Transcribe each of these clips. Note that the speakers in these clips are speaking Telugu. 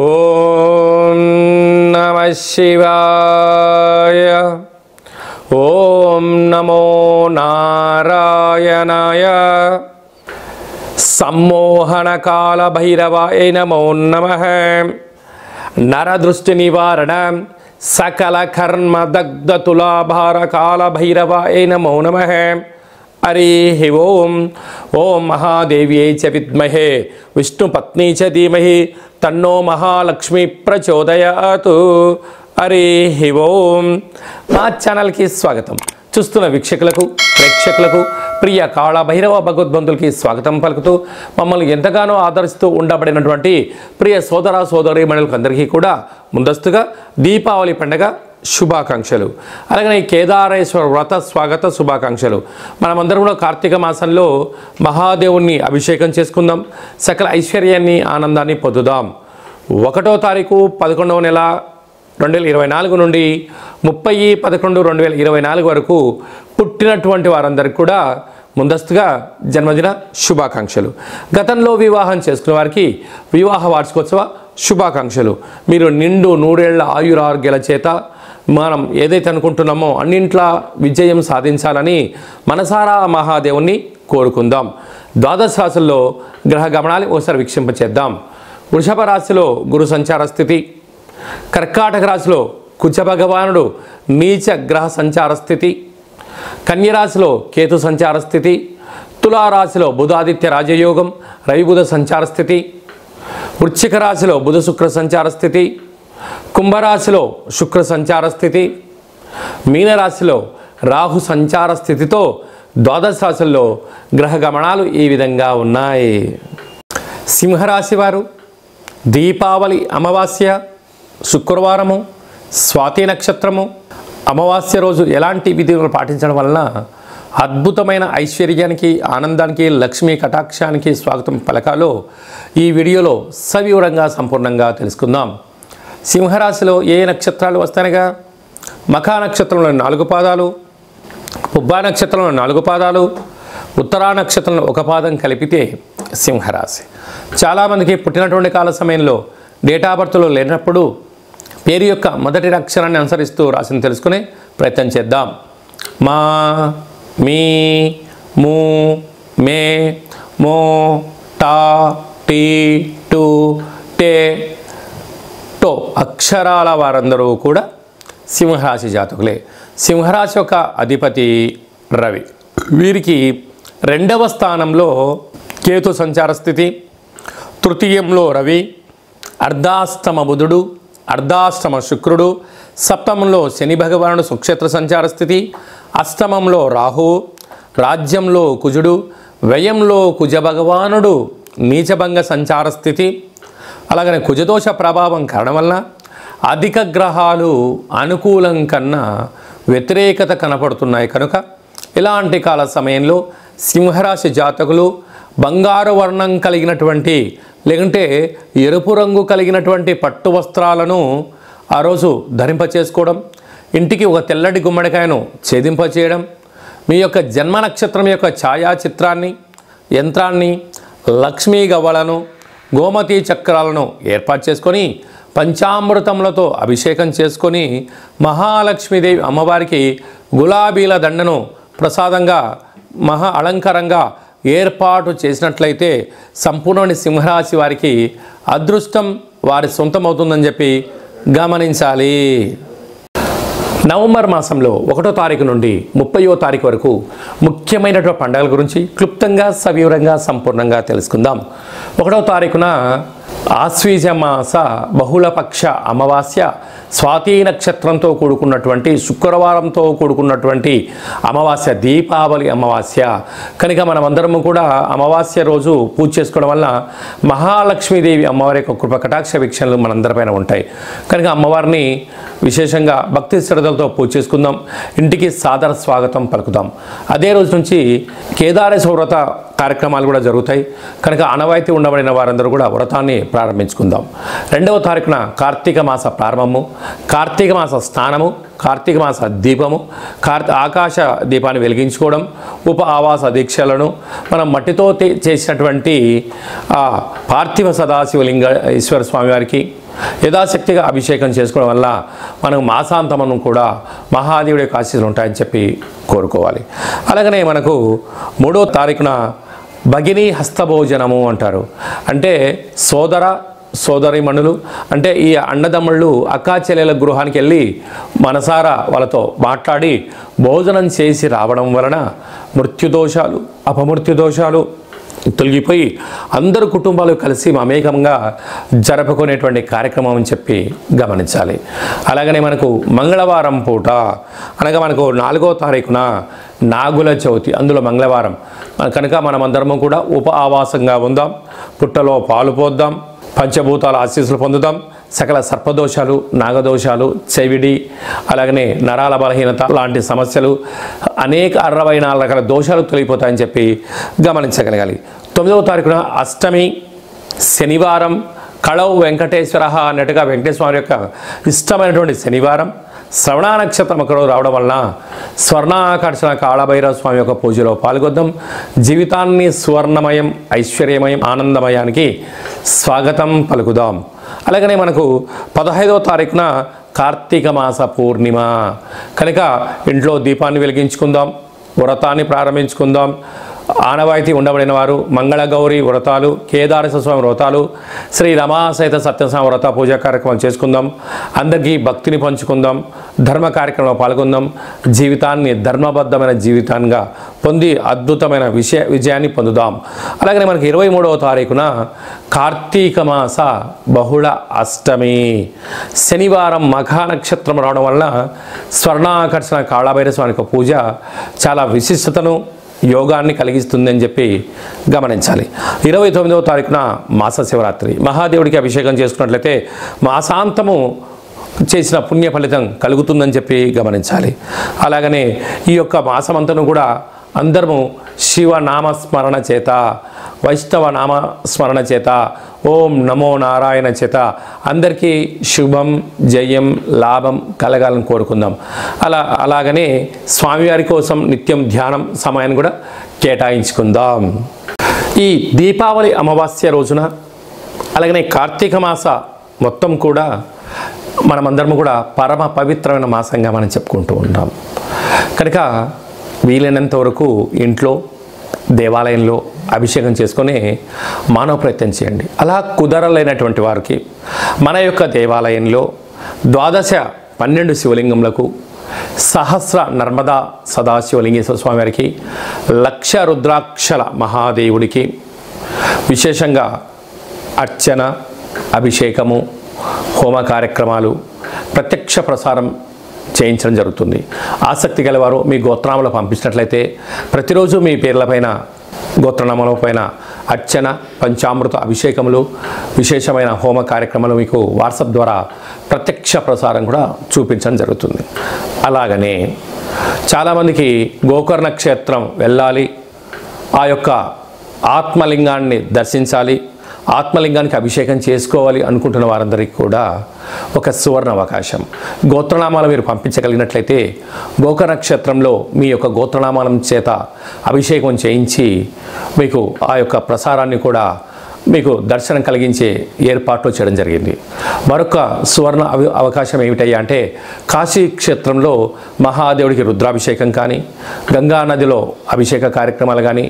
ఓం నమః శివాయ. ఓం నమో నారాయణాయ. సమ్మోహన కాల భైరవాయ నమో నమః. నరదృష్టి నివారణ సకల కర్మ దగ్ధ తులాభార కాల భైరవాయ నమో నమః. హరి ఓం. ఓం మహాదేవ్యై చ విద్మహే విష్ణుపత్ని చ ధీమహి తన్నో మహాలక్ష్మి ప్రచోదయాతు. హరి ఓం. మా ఛానల్కి స్వాగతం. చూస్తున్న వీక్షకులకు ప్రేక్షకులకు ప్రియ కాళభైరవ భగవద్బంధులకి స్వాగతం పలుకుతూ మమ్మల్ని ఎంతగానో ఆదరిస్తూ ఉండబడినటువంటి ప్రియ సోదర సోదరీమణులకు అందరికీ కూడా ముందస్తుగా దీపావళి పండుగ శుభాకాంక్షలు. అలాగే ఈ కేదారేశ్వర వ్రత స్వాగత శుభాకాంక్షలు. మనమందరం కూడా కార్తీక మాసంలో మహాదేవుణ్ణి అభిషేకం చేసుకుందాం, సకల ఐశ్వర్యాన్ని ఆనందాన్ని పొందుదాం. 1వ తారీఖు 11వ నెల 2024 నుండి 30/11/2024 వరకు పుట్టినటువంటి వారందరికీ కూడా ముందస్తుగా జన్మదిన శుభాకాంక్షలు. గతంలో వివాహం చేసుకున్న వారికి వివాహ వార్షికోత్సవ శుభాకాంక్షలు. మీరు నిండు 100 ఏళ్ల ఆయురారోగ్యాల చేత మనం ఏదైతే అనుకుంటున్నామో అన్నింట్లా విజయం సాధించాలని మనసారా మహాదేవుణ్ణి కోరుకుందాం. ద్వాదశ రాశుల్లో గ్రహ గమనాలు ఒకసారి వీక్షింపచేద్దాం. వృషభ రాశిలో గురు సంచార స్థితి, కర్కాటక రాశిలో కుజ భగవానుడు నీచ గ్రహ సంచార స్థితి, కన్యరాశిలో కేతు సంచార స్థితి, తులారాశిలో బుధాదిత్య రాజయోగం రవి బుధ సంచార స్థితి, వృశ్చిక రాశిలో బుధ శుక్ర సంచార స్థితి, కుంభరాశిలో శుక్ర సంచార స్థితి, మీనరాశిలో రాహు సంచార స్థితితో ద్వాదశ రాశుల్లో గ్రహ గమనాలు ఈ విధంగా ఉన్నాయి. సింహరాశి వారు దీపావళి అమావాస్య శుక్రవారము స్వాతి నక్షత్రము అమావాస్య రోజు ఎలాంటి విధులను పాటించడం వలన అద్భుతమైన ఐశ్వర్యానికి ఆనందానికి లక్ష్మీ కటాక్షానికి స్వాగతం పలకాలో ఈ వీడియోలో సవివరంగా సంపూర్ణంగా తెలుసుకుందాం. సింహరాశిలో ఏ నక్షత్రాలు వస్తాయనగా మఖా నక్షత్రంలో 4 పాదాలు, పుబ్బా నక్షత్రంలో 4 పాదాలు, ఉత్తరా నక్షత్రంలో 1 పాదం కలిపితే సింహరాశి. చాలామందికి పుట్టినటువంటి కాల సమయంలో డేటా బర్త్లో లేనప్పుడు పేరు యొక్క మొదటి అక్షరాన్ని అనుసరిస్తూ రాశిని తెలుసుకునే ప్రయత్నం చేద్దాం. మా, మీ, ము, మే, మో, టా, టీ, టు, టే, టో అక్షరాల వారందరూ కూడా సింహరాశి జాతకులే. సింహరాశి యొక్క అధిపతి రవి. వీరికి 2వ స్థానంలో కేతు సంచార స్థితి, తృతీయంలో రవి, అర్ధాష్టమ బుధుడు, అర్ధాష్టమ శుక్రుడు, సప్తమంలో శని భగవానుడు సుక్షేత్ర సంచార స్థితి, అష్టమంలో రాహువు, రాజ్యంలో కుజుడు, వ్యయంలో కుజ భగవానుడు నీచభంగ సంచార స్థితి. అలాగనే కుజదోష ప్రభావం కారణం వలన అధిక గ్రహాలు అనుకూలం కన్నా వ్యతిరేకత కనపడుతున్నాయి కనుక ఇలాంటి కాల సమయంలో సింహరాశి జాతకులు బంగారు వర్ణం కలిగినటువంటి లేకుంటే ఎరుపు రంగు కలిగినటువంటి పట్టు వస్త్రాలను ఆ రోజు ధరింపచేసుకోవడం, ఇంటికి ఒక తెల్లటి గుమ్మడికాయను ఛేదింపచేయడం, మీ యొక్క జన్మ నక్షత్రం యొక్క ఛాయాచిత్రాన్ని యంత్రాన్ని లక్ష్మీ గవ్వలను గోమతి చక్రాలను ఏర్పాటు చేసుకొని పంచామృతములతో అభిషేకం చేసుకొని మహాలక్ష్మీదేవి అమ్మవారికి గులాబీల దండను ప్రసాదంగా మహా అలంకారంగా ఏర్పాటు చేసినట్లయితే సంపూర్ణ సింహరాశి వారికి అదృష్టం వారి సొంతమవుతుందని చెప్పి గమనించాలి. నవంబర్ మాసంలో 1వ తారీఖు నుండి 30వ తారీఖు వరకు ముఖ్యమైనటువంటి పండుగల గురించి క్లుప్తంగా సవివరంగా సంపూర్ణంగా తెలుసుకుందాం. 1వ తారీఖున ఆశ్వీజ మాస బహుళపక్ష అమావాస్య స్వాతి నక్షత్రంతో కూడుకున్నటువంటి శుక్రవారంతో కూడుకున్నటువంటి అమావాస్య దీపావళి అమావాస్య కనుక మనమందరము కూడా అమావాస్య రోజు పూజ చేసుకోవడం వల్ల మహాలక్ష్మీదేవి అమ్మవారి యొక్క కృప కటాక్ష వీక్షణలు మనందరిపైన ఉంటాయి కనుక అమ్మవారిని విశేషంగా భక్తి శ్రద్ధలతో పూజ చేసుకుందాం. ఇంటికి సాదర స్వాగతం పలుకుదాం. అదే రోజు నుంచి కేదారేశ్వర వ్రత కార్యక్రమాలు కూడా జరుగుతాయి కనుక ఆనవాయితీ ఉండబడిన వారందరూ కూడా వ్రతాన్ని ప్రారంభించుకుందాం. 2వ తారీఖున కార్తీక మాస ప్రారంభము, కార్తీక మాస స్నానము, కార్తీక మాస దీపము, ఆకాశ దీపాన్ని వెలిగించుకోవడం, ఉప ఆవాస దీక్షలను మనం మట్టితో చేసినటువంటి పార్థివ సదాశివలింగ ఈశ్వర స్వామి వారికి యథాశక్తిగా అభిషేకం చేసుకోవడం వల్ల మనకు మాసాంతమను కూడా మహాదేవుడి యొక్క ఆశీస్సులు ఉంటాయని చెప్పి కోరుకోవాలి. అలాగనే మనకు 3వ తారీఖున భగిని హస్తభోజనము అంటారు. అంటే సోదరిమణులు అంటే ఈ అన్నదమ్ముళ్ళు అక్కా చెల్లెల గృహానికి వెళ్ళి మనసారా వాళ్ళతో మాట్లాడి భోజనం చేసి రావడం వలన మృత్యుదోషాలు అపమృత్యుదోషాలు తొలగిపోయి అందరు కుటుంబాలు కలిసి మమేకంగా జరుపుకునేటువంటి కార్యక్రమం అని చెప్పి గమనించాలి. అలాగనే మనకు మంగళవారం పూట అనగా మనకు 4వ తారీఖున నాగుల చవితి, అందులో మంగళవారం కనుక మనమందరము కూడా ఆవాసంగా ఉందాం, పుట్టలో పాలు పోద్దాం, పంచభూతాల ఆశీస్సులు పొందుదాం, సకల సర్పదోషాలు, నాగదోషాలు, చెవిడి, అలాగనే నరాల బలహీనత లాంటి సమస్యలు అనేక 64 రకాల దోషాలు తొలగిపోతాయని చెప్పి గమనించగలగాలి. 9వ తారీఖున అష్టమి శనివారం, కళవు వెంకటేశ్వర అన్నట్టుగా వెంకటేశ్వర యొక్క ఇష్టమైనటువంటి శనివారం, శ్రవణ నక్షత్రం ఒకరోజు రావడం వలన స్వర్ణాకర్షణ కాళభైరవ స్వామి యొక్క పూజలో పాల్గొద్దాం. జీవితాన్ని సువర్ణమయం, ఐశ్వర్యమయం, ఆనందమయానికి స్వాగతం పలుకుదాం. అలాగనే మనకు 15వ తారీఖున కార్తీక మాస పూర్ణిమ కనుక ఇంట్లో దీపాన్ని వెలిగించుకుందాం, వ్రతాన్ని ప్రారంభించుకుందాం. ఆనవాయితీ ఉండబడిన వారు మంగళగౌరి వ్రతాలు, కేదారేశ్వర స్వామి వ్రతాలు, శ్రీ రమాసహిత సత్యస్వామి వ్రత పూజా కార్యక్రమం చేసుకుందాం. అందరికీ భక్తిని పంచుకుందాం, ధర్మ కార్యక్రమంలో పాల్గొందాం. జీవితాన్ని ధర్మబద్ధమైన జీవితంగా పొంది అద్భుతమైన విజయాన్ని పొందుదాం. అలాగనే మనకి 23వ తారీఖున కార్తీక మాస బహుళ అష్టమి శనివారం మఖా నక్షత్రం రావడం వల్ల స్వర్ణాకర్షణ కాళభైరవ స్వామి యొక్క పూజ చాలా విశిష్టతను యోగాన్ని కలిగిస్తుందని చెప్పి గమనించాలి. 29వ తారీఖున మాస శివరాత్రి, మహాదేవుడికి అభిషేకం చేసుకున్నట్లయితే మాసాంతము చేసిన పుణ్య ఫలితం కలుగుతుందని చెప్పి గమనించాలి. అలాగనే ఈ యొక్క మాసమంతను కూడా అందరము శివనామస్మరణ చేత, వైష్ణవ నామస్మరణ చేత, ఓం నమో నారాయణ చేత అందరికీ శుభం, జయం, లాభం కలగాలని కోరుకుందాం. అలాగనే స్వామివారి కోసం నిత్యం ధ్యానం సమయాన్ని కూడా కేటాయించుకుందాం. ఈ దీపావళి అమావాస్య రోజున అలాగనే కార్తీక మాస మొత్తం కూడా మనమందరము కూడా పరమ పవిత్రమైన మాసంగా మనం చెప్పుకుంటూ ఉంటాం. కనుక వీలైనంత వరకు ఇంట్లో దేవాలయంలో అభిషేకం చేసుకొని మానవ ప్రయత్నం చేయండి. అలా కుదరలేనటువంటి వారికి మన యొక్క దేవాలయంలో 12 శివలింగములకు, సహస్ర నర్మదా సదాశివలింగేశ్వర స్వామి వారికి, 1,00,000 రుద్రాక్షల మహాదేవుడికి విశేషంగా అర్చన, అభిషేకము, హోమ కార్యక్రమాలు ప్రత్యక్ష ప్రసారం చేయించడం జరుగుతుంది. ఆసక్తి గలవారు మీ గోత్రనామాలు పంపించినట్లయితే ప్రతిరోజు మీ పేర్లపైన, గోత్రనామాల పైన అర్చన, పంచామృత అభిషేకములు, విశేషమైన హోమ కార్యక్రమాలు మీకు వాట్సాప్ ద్వారా ప్రత్యక్ష ప్రసారం కూడా చూపించడం జరుగుతుంది. అలాగనే చాలామందికి గోకర్ణ క్షేత్రం వెళ్ళాలి, ఆ యొక్క ఆత్మలింగాన్ని దర్శించాలి, ఆత్మలింగానికి అభిషేకం చేసుకోవాలి అనుకుంటున్న వారందరికీ కూడా ఒక సువర్ణ అవకాశం. గోత్రనామాలు మీరు పంపించగలిగినట్లయితే గోకర్ణ నక్షత్రంలో మీ యొక్క గోత్రనామాల చేత అభిషేకం చేయించి మీకు ఆ యొక్క ప్రసారాన్ని కూడా మీకు దర్శనం కలిగించే ఏర్పాట్లు చేయడం జరిగింది. మరొక సువర్ణ అవకాశం ఏమిటయ్యా అంటే కాశీ క్షేత్రంలో మహాదేవుడికి రుద్రాభిషేకం కానీ, గంగా నదిలో అభిషేక కార్యక్రమాలు కానీ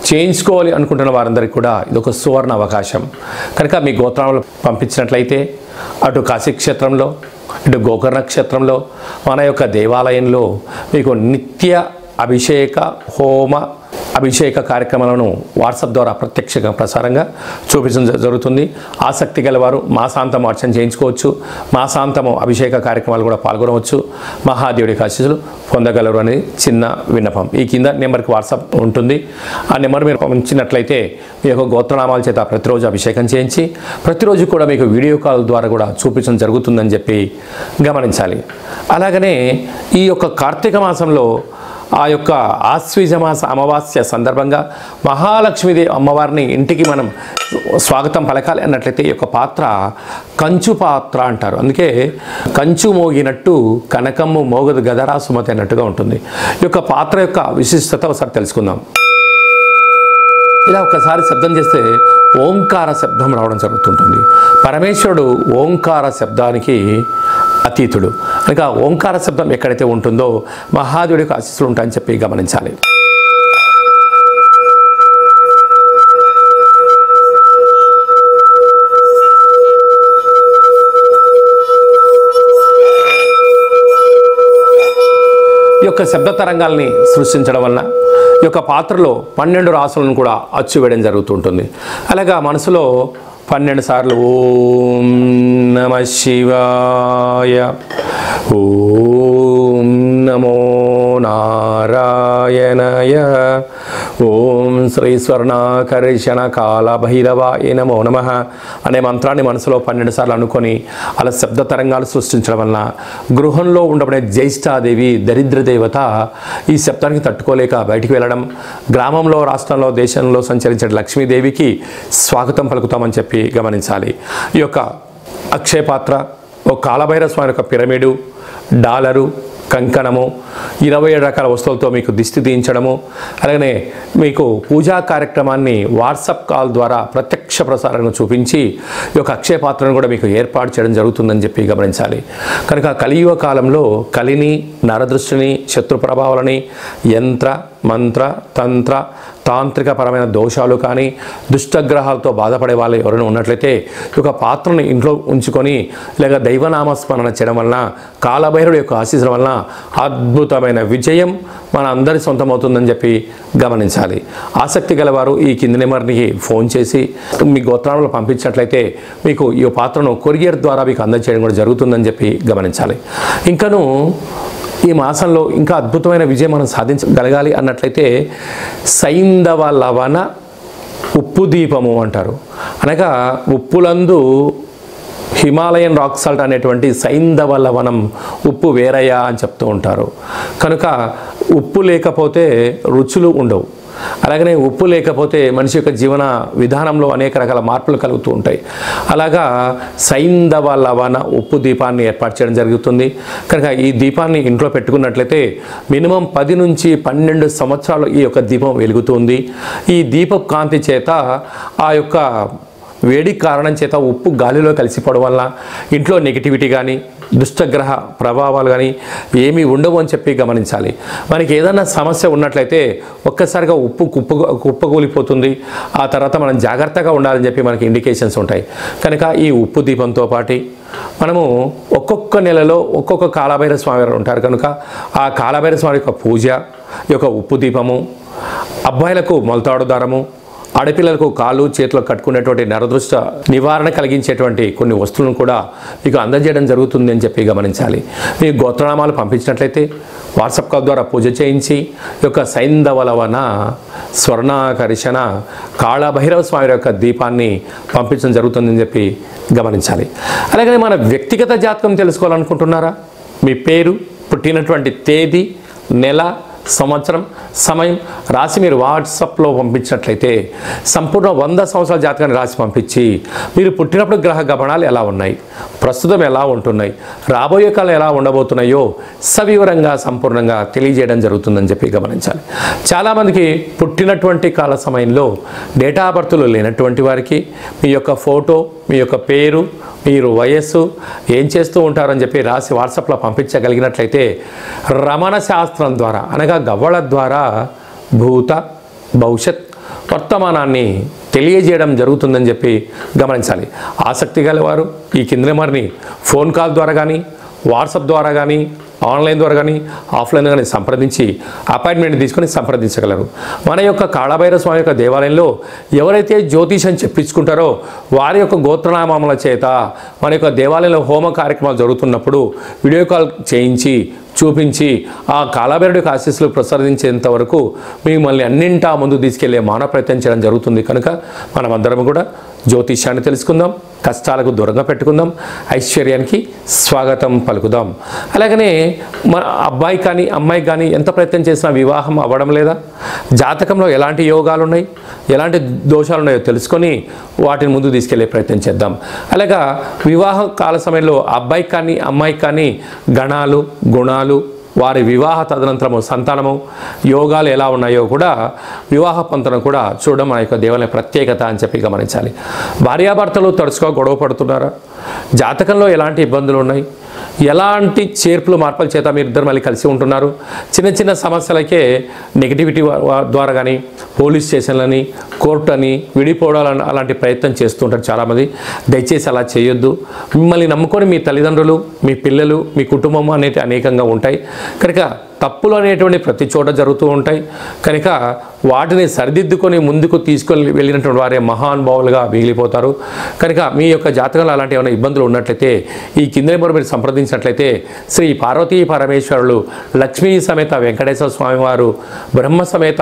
చేయించుకోవాలి అనుకుంటున్న వారందరికీ కూడా ఇదొక సువర్ణ అవకాశం. కనుక మీ గోత్రాలు పంపించినట్లయితే అటు కాశీ క్షేత్రంలో, ఇటు గోకర్ణ క్షేత్రంలో మన యొక్క దేవాలయంలో మీకు నిత్య అభిషేక, హోమ, అభిషేక కార్యక్రమాలను వాట్సాప్ ద్వారా ప్రత్యక్షంగా ప్రసారంగా చూపించడం జరుగుతుంది. ఆసక్తి గలవారు మాసాంతం అర్చన చేయించుకోవచ్చు, మాసాంతము అభిషేక కార్యక్రమాలు కూడా పాల్గొనవచ్చు, మహాదేవుడికి ఆశీస్సులు పొందగలరు అనేది చిన్న విన్నపం. ఈ కింద నెంబర్కి వాట్సాప్ ఉంటుంది. ఆ నెంబర్ మీరు పంపించినట్లయితే మీ యొక్క గోత్రనామాల చేత ప్రతిరోజు అభిషేకం చేయించి ప్రతిరోజు కూడా మీకు వీడియో కాల్ ద్వారా కూడా చూపించడం జరుగుతుందని చెప్పి గమనించాలి. అలాగనే ఈ యొక్క కార్తీక మాసంలో ఆ యొక్క ఆశ్వీజ మాస అమావాస్య సందర్భంగా మహాలక్ష్మీదేవి అమ్మవారిని ఇంటికి మనం స్వాగతం పలకాలి అన్నట్లయితే ఈ యొక్క పాత్ర కంచు పాత్ర అంటారు. అందుకే కంచు మోగినట్టు కనకమ్ము మోగదు గదరా సుమతి అన్నట్టుగా ఉంటుంది. ఈ యొక్క పాత్ర యొక్క విశిష్టత ఒకసారి తెలుసుకుందాం. ఇలా ఒకసారి శబ్దం చేస్తే ఓంకార శబ్దం రావడం జరుగుతుంటుంది. పరమేశ్వరుడు ఓంకార శబ్దానికి అతీతుడు కనుక ఓంకార శబ్దం ఎక్కడైతే ఉంటుందో మహాదేవుడి యొక్క ఆశీస్సులు ఉంటాయని చెప్పి గమనించాలి. ఈ యొక్క శబ్ద తరంగాల్ని సృష్టించడం వలన ఈ యొక్క పాత్రలో 12 రాసులను కూడా అచ్చు వేయడం జరుగుతుంటుంది. అలాగా మనసులో 12 సార్లు ఓం నమ శివాయ, ఓం నమో నారాయణయ, ఓం శ్రీ స్వర్ణాకర్షణ కాల భైరవాయ నమో నమః అనే మంత్రాన్ని మనసులో 12 సార్లు అనుకొని అలా శబ్ద తరంగాలు సృష్టించడం వలన గృహంలో ఉండబడే జ్యేష్ఠాదేవి దరిద్ర దేవత ఈ శబ్దానికి తట్టుకోలేక బయటికి వెళ్ళడం, గ్రామంలో, రాష్ట్రంలో, దేశంలో సంచరించే లక్ష్మీదేవికి స్వాగతం పలుకుతామని చెప్పి గమనించాలి. ఈ యొక్క అక్షయ పాత్ర, ఒక కాలభైరవ స్వామి యొక్క పిరమిడు, డాలరు, కంకణము, 27 రకాల వస్తువులతో మీకు దిష్టి తీయించడము, అలాగనే మీకు పూజా కార్యక్రమాన్ని వాట్సాప్ కాల్ ద్వారా ప్రత్యక్ష ప్రసారంగా చూపించి ఈ యొక్క అక్షయ పాత్రను కూడా మీకు ఏర్పాటు చేయడం జరుగుతుందని చెప్పి గమనించాలి. కనుక కలియుగ కాలంలో కలిని, నరదృష్టిని, శత్రు ప్రభావాలని, యంత్ర, మంత్ర, తంత్ర, తాంత్రిక పరమైన దోషాలు కానీ దుష్టగ్రహాలతో బాధపడే వాళ్ళు ఎవరైనా ఉన్నట్లయితే ఈ యొక్క పాత్రను ఇంట్లో ఉంచుకొని లేక దైవనామస్మరణ చేయడం వలన, కాలభైరవుడి యొక్క ఆశీస్సుల వలన అద్భుతమైన విజయం మన అందరి సొంతమవుతుందని చెప్పి గమనించాలి. ఆసక్తి గలవారు ఈ కింది నెంబర్కి ఫోన్ చేసి మీ గోత్రాలను పంపించినట్లయితే మీకు ఈ పాత్రను కొరియర్ ద్వారా మీకు అందజేయడం కూడా జరుగుతుందని చెప్పి గమనించాలి. ఇంకను ఈ మాసంలో ఇంకా అద్భుతమైన విజయం మనం సాధించగలగాలి అన్నట్లయితే సైంధవ లవణ ఉప్పు దీపము అంటారు. అనగా ఉప్పులందు హిమాలయన్ రాక్ సాల్ట్ అనేటువంటి సైంధవ లవణం ఉప్పు వేరయ్యా అని చెప్తూ ఉంటారు. కనుక ఉప్పు లేకపోతే రుచులు ఉండవు. అలాగనే ఉప్పు లేకపోతే మనిషి యొక్క జీవన విధానంలో అనేక రకాల మార్పులు కలుగుతూ ఉంటాయి. అలాగా సైంధవ లవణ ఉప్పు దీపాన్ని ఏర్పాటు చేయడం జరుగుతుంది. కనుక ఈ దీపాన్ని ఇంట్లో పెట్టుకున్నట్లయితే మినిమం 10 నుంచి 12 సంవత్సరాలు ఈ యొక్క దీపం వెలుగుతుంది. ఈ దీప కాంతి చేత ఆ యొక్క వేడి కారణం చేత ఉప్పు గాలిలో కలిసిపోవడం వల్ల ఇంట్లో నెగిటివిటీ కానీ దుష్టగ్రహ ప్రభావాలు కానీ ఏమీ ఉండవు అని చెప్పి గమనించాలి. మనకి ఏదైనా సమస్య ఉన్నట్లయితే ఒక్కసారిగా ఉప్పు కుప్పకూలిపోతుంది. ఆ తర్వాత మనం జాగ్రత్తగా ఉండాలని చెప్పి మనకి ఇండికేషన్స్ ఉంటాయి. కనుక ఈ ఉప్పు దీపంతో పాటు మనము ఒక్కొక్క నెలలో ఒక్కొక్క కాలభైరవ స్వామి వారు ఉంటారు. కనుక ఆ కాలభైరవ స్వామి యొక్క పూజ, ఈ యొక్క ఉప్పు దీపము, అబ్బాయిలకు మొలతాడు దారము, ఆడపిల్లలకు కాళ్ళు చేతులు కట్టుకునేటువంటి నరదృష్ట నివారణ కలిగించేటువంటి కొన్ని వస్తువులను కూడా మీకు అందజేయడం జరుగుతుంది అని చెప్పి గమనించాలి. మీ గోత్రనామాలు పంపించినట్లయితే వాట్సాప్ కాల్ ద్వారా పూజ చేయించి ఈ యొక్క సైంధవ లవణ స్వర్ణాకర్షణ కాళభైరవ స్వామి యొక్క దీపాన్ని పంపించడం జరుగుతుందని చెప్పి గమనించాలి. అలాగే మన వ్యక్తిగత జాతకం తెలుసుకోవాలనుకుంటున్నారా? మీ పేరు, పుట్టినటువంటి తేదీ, నెల, సంవత్సరం, సమయం రాసి మీరు వాట్సాప్లో పంపించినట్లయితే సంపూర్ణ 100 సంవత్సరాల జాతకాన్ని రాసి పంపించి మీరు పుట్టినప్పుడు గ్రహ గమనాలు ఎలా ఉన్నాయి, ప్రస్తుతం ఎలా ఉంటున్నాయి, రాబోయే కాలం ఎలా ఉండబోతున్నాయో సవివరంగా సంపూర్ణంగా తెలియజేయడం జరుగుతుందని చెప్పి గమనించాలి. చాలామందికి పుట్టినటువంటి కాల సమయంలో డేటా ఆఫ్ బర్త్లు లేనటువంటి వారికి మీ యొక్క ఫోటో, మీ యొక్క పేరు, మీరు వయస్సు, ఏం చేస్తూ ఉంటారని చెప్పి రాసి వాట్సాప్లో పంపించగలిగినట్లయితే రమణ శాస్త్రం ద్వారా అనగా గవ్వళ ద్వారా భూత, భవిష్యత్, వర్తమానాన్ని తెలియజేయడం జరుగుతుందని చెప్పి గమనించాలి. ఆసక్తి గలవారు ఈ కింద నెంబర్ని ఫోన్ కాల్ ద్వారా కానీ, వాట్సాప్ ద్వారా కానీ, ఆన్లైన్ ద్వారా కానీ, ఆఫ్లైన్ కానీ సంప్రదించి అపాయింట్మెంట్ తీసుకొని సంప్రదించగలరు. మన యొక్క కాళభైరవ స్వామి యొక్క దేవాలయంలో ఎవరైతే జ్యోతిషం చెప్పించుకుంటారో వారి యొక్క గోత్రనామముల చేత మన యొక్క దేవాలయంలో హోమ కార్యక్రమాలు జరుగుతున్నప్పుడు వీడియో కాల్ చేయించి చూపించి ఆ కాళభైరవుడి ఆశీస్సులు ప్రసాదించేంత వరకు మిమ్మల్ని అన్నింటా ముందు తీసుకెళ్లే మానవ ప్రయత్నం చేయడం జరుగుతుంది. కనుక మనమందరం కూడా జ్యోతిష్యాన్ని తెలుసుకుందాం, కష్టాలకు దూరంగా పెట్టుకుందాం, ఐశ్వర్యానికి స్వాగతం పలుకుదాం. అలాగనే మన అబ్బాయి కానీ అమ్మాయి కానీ ఎంత ప్రయత్నం చేసినా వివాహం అవ్వడం లేదా, జాతకంలో ఎలాంటి యోగాలు ఉన్నాయి, ఎలాంటి దోషాలు ఉన్నాయో తెలుసుకొని వాటిని ముందు తీసుకెళ్లే ప్రయత్నం చేద్దాం. అలాగా వివాహ కాల సమయంలో అబ్బాయికి కానీ అమ్మాయికి కానీ గణాలు, గుణాలు, వారి వివాహ తదనంతరము సంతానము యోగాలు ఎలా ఉన్నాయో కూడా వివాహ పంతను కూడా చూడడం మన యొక్క దేవాలయ ప్రత్యేకత అని చెప్పి గమనించాలి. భార్యాభర్తలు తరచుగా గొడవ పడుతున్నారా? జాతకంలో ఎలాంటి ఇబ్బందులు ఉన్నాయి? ఎలాంటి చేర్పులు మార్పుల చేత మీరు ఇద్దరు మళ్ళీ కలిసి ఉంటున్నారు? చిన్న చిన్న సమస్యలకే నెగిటివిటీ ద్వారా కానీ పోలీస్ స్టేషన్లని కోర్టు అని విడిపోవడాలని అలాంటి ప్రయత్నం చేస్తుంటారు చాలామంది. దయచేసి అలా చేయొద్దు. మిమ్మల్ని నమ్ముకొని మీ తల్లిదండ్రులు, మీ పిల్లలు, మీ కుటుంబం అనేవి అనేకంగా ఉంటాయి కనుక తప్పులు అనేటువంటి ప్రతి చోట జరుగుతూ ఉంటాయి కనుక వాటిని సరిదిద్దుకొని ముందుకు తీసుకొని వెళ్ళినటువంటి వారే మహానుభావులుగా మిగిలిపోతారు. కనుక మీ యొక్క జాతకంలో అలాంటి ఏమైనా ఇబ్బందులు ఉన్నట్లయితే ఈ కింద నెంబర్ మీరు సంప్రదించినట్లయితే శ్రీ పార్వతీ పరమేశ్వరులు, లక్ష్మీ సమేత వెంకటేశ్వర స్వామి వారు, బ్రహ్మ సమేత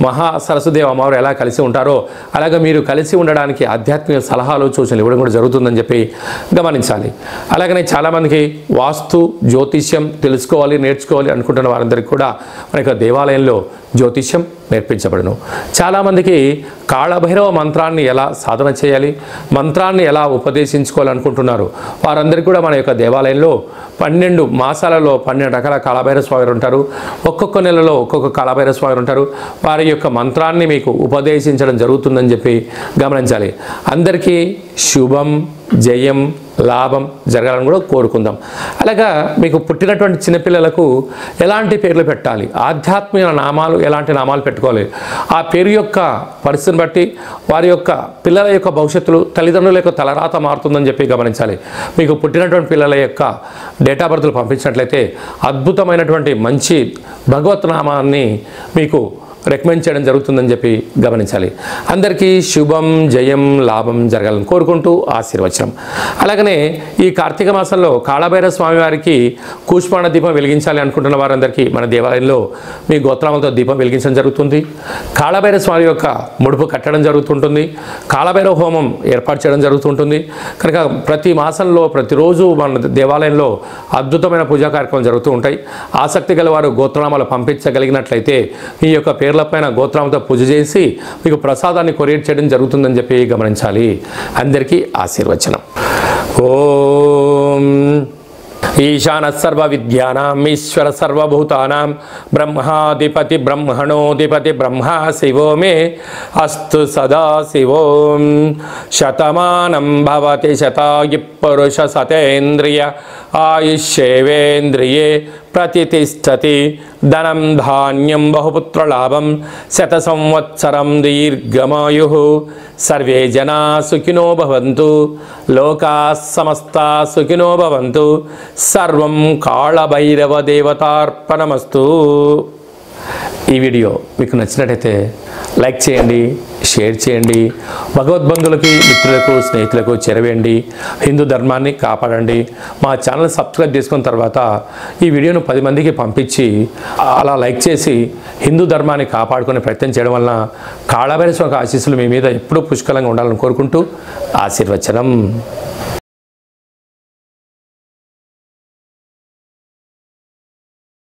మహా సరస్వదేవి అమ్మవారు ఎలా కలిసి ఉంటారో అలాగే మీరు కలిసి ఉండడానికి ఆధ్యాత్మిక సలహాలు సూచనలు ఇవ్వడం కూడా జరుగుతుందని చెప్పి గమనించాలి. అలాగనే చాలామందికి వాస్తు జ్యోతిష్యం తెలుసుకోవాలి, నేర్చుకోవాలి అనుకుంటున్న వారందరికీ కూడా మన యొక్క దేవాలయంలో జ్యోతిష్యం నేర్పించబడును. చాలామందికి కాళభైరవ మంత్రాన్ని ఎలా సాధన చేయాలి, మంత్రాన్ని ఎలా ఉపదేశించుకోవాలనుకుంటున్నారు వారందరికీ కూడా మన యొక్క దేవాలయంలో 12 మాసాలలో 12 రకాల కాళభైరవ స్వామి ఉంటారు. ఒక్కొక్క నెలలో ఒక్కొక్క కాళభైరవ స్వామి ఉంటారు. వారి యొక్క మంత్రాన్ని మీకు ఉపదేశించడం జరుగుతుందని చెప్పి గమనించాలి. అందరికీ శుభం, జయం, లాభం జరగాలని కూడా కోరుకుందాం. అలాగా మీకు పుట్టినటువంటి చిన్నపిల్లలకు ఎలాంటి పేర్లు పెట్టాలి, ఆధ్యాత్మిక నామాలు ఎలాంటి నామాలు పెట్టుకోవాలి, ఆ పేరు యొక్క పరిస్థితిని బట్టి వారి యొక్క పిల్లల యొక్క భవిష్యత్తులు తల్లిదండ్రుల యొక్క తలరాత మారుతుందని చెప్పి గమనించాలి. మీకు పుట్టినటువంటి పిల్లల యొక్క డేట్ ఆఫ్ బర్త్లు పంపించినట్లయితే అద్భుతమైనటువంటి మంచి భగవత్ నామాన్ని మీకు రికమెండ్ చేయడం జరుగుతుందని చెప్పి గమనించాలి. అందరికీ శుభం, జయం, లాభం జరగాలని కోరుకుంటూ ఆశీర్వచనం. అలాగనే ఈ కార్తీక మాసంలో కాళభైరవ స్వామి వారికి కూష్మాండ దీపం వెలిగించాలి అనుకుంటున్న వారందరికీ మన దేవాలయంలో మీ గోత్రాలతో దీపం వెలిగించడం జరుగుతుంది. కాళభైరవ స్వామి యొక్క ముడుపు కట్టడం జరుగుతుంటుంది. కాళభైరవ హోమం ఏర్పాటు చేయడం జరుగుతుంటుంది. కనుక ప్రతి మాసంలో ప్రతిరోజు మన దేవాలయంలో అద్భుతమైన పూజా కార్యక్రమాలు జరుగుతూ ఉంటాయి. ఆసక్తి గల వారు గోత్రనామాలు పంపించగలిగినట్లయితే ఈ యొక్క పేర్ల పైన గోత్రంతో పూజ చేసి మీకు ప్రసాదాన్ని కొరియర్ చేయడం జరుగుతుందని చెప్పి గమనించాలి. అందరికీ ఆశీర్వచనం. ఓం ఈశాన సర్వ విద్యానాం ఈశ్వర సర్వభూతానాం బ్రహ్మాధిపతి బ్రహ్మణోధిపతి బ్రహ్మ శివో మే అస్తు సదా శివోం. శతమానం భవతి శతాయు పురుష సతేంద్రియ ఆయుష్యేవేంద్రియే ప్రతిష్టతి. ధనం ధాన్యం బహుపుత్రలాభం శత సంవత్సరం దీర్ఘమాయు. సర్వే జనా సుఖినో భవంతు. లోకా సమస్తా సుఖినో భవంతు. సర్వం కాళభైరవ దేవతార్పణమస్తు. ఈ వీడియో మీకు నచ్చినట్టయితే లైక్ చేయండి, షేర్ చేయండి, భగవద్బంధులకి, మిత్రులకు, స్నేహితులకు చేరవేయండి. హిందూ ధర్మాన్ని కాపాడండి. మా ఛానల్ సబ్స్క్రైబ్ చేసుకున్న తర్వాత ఈ వీడియోను 10 మందికి పంపించి అలా లైక్ చేసి హిందూ ధర్మాన్ని కాపాడుకునే ప్రయత్నం చేయడం వలన కాళభైరవ స్వామి ఆశీస్సులు మీ మీద ఎప్పుడూ పుష్కలంగా ఉండాలని కోరుకుంటూ ఆశీర్వచనం.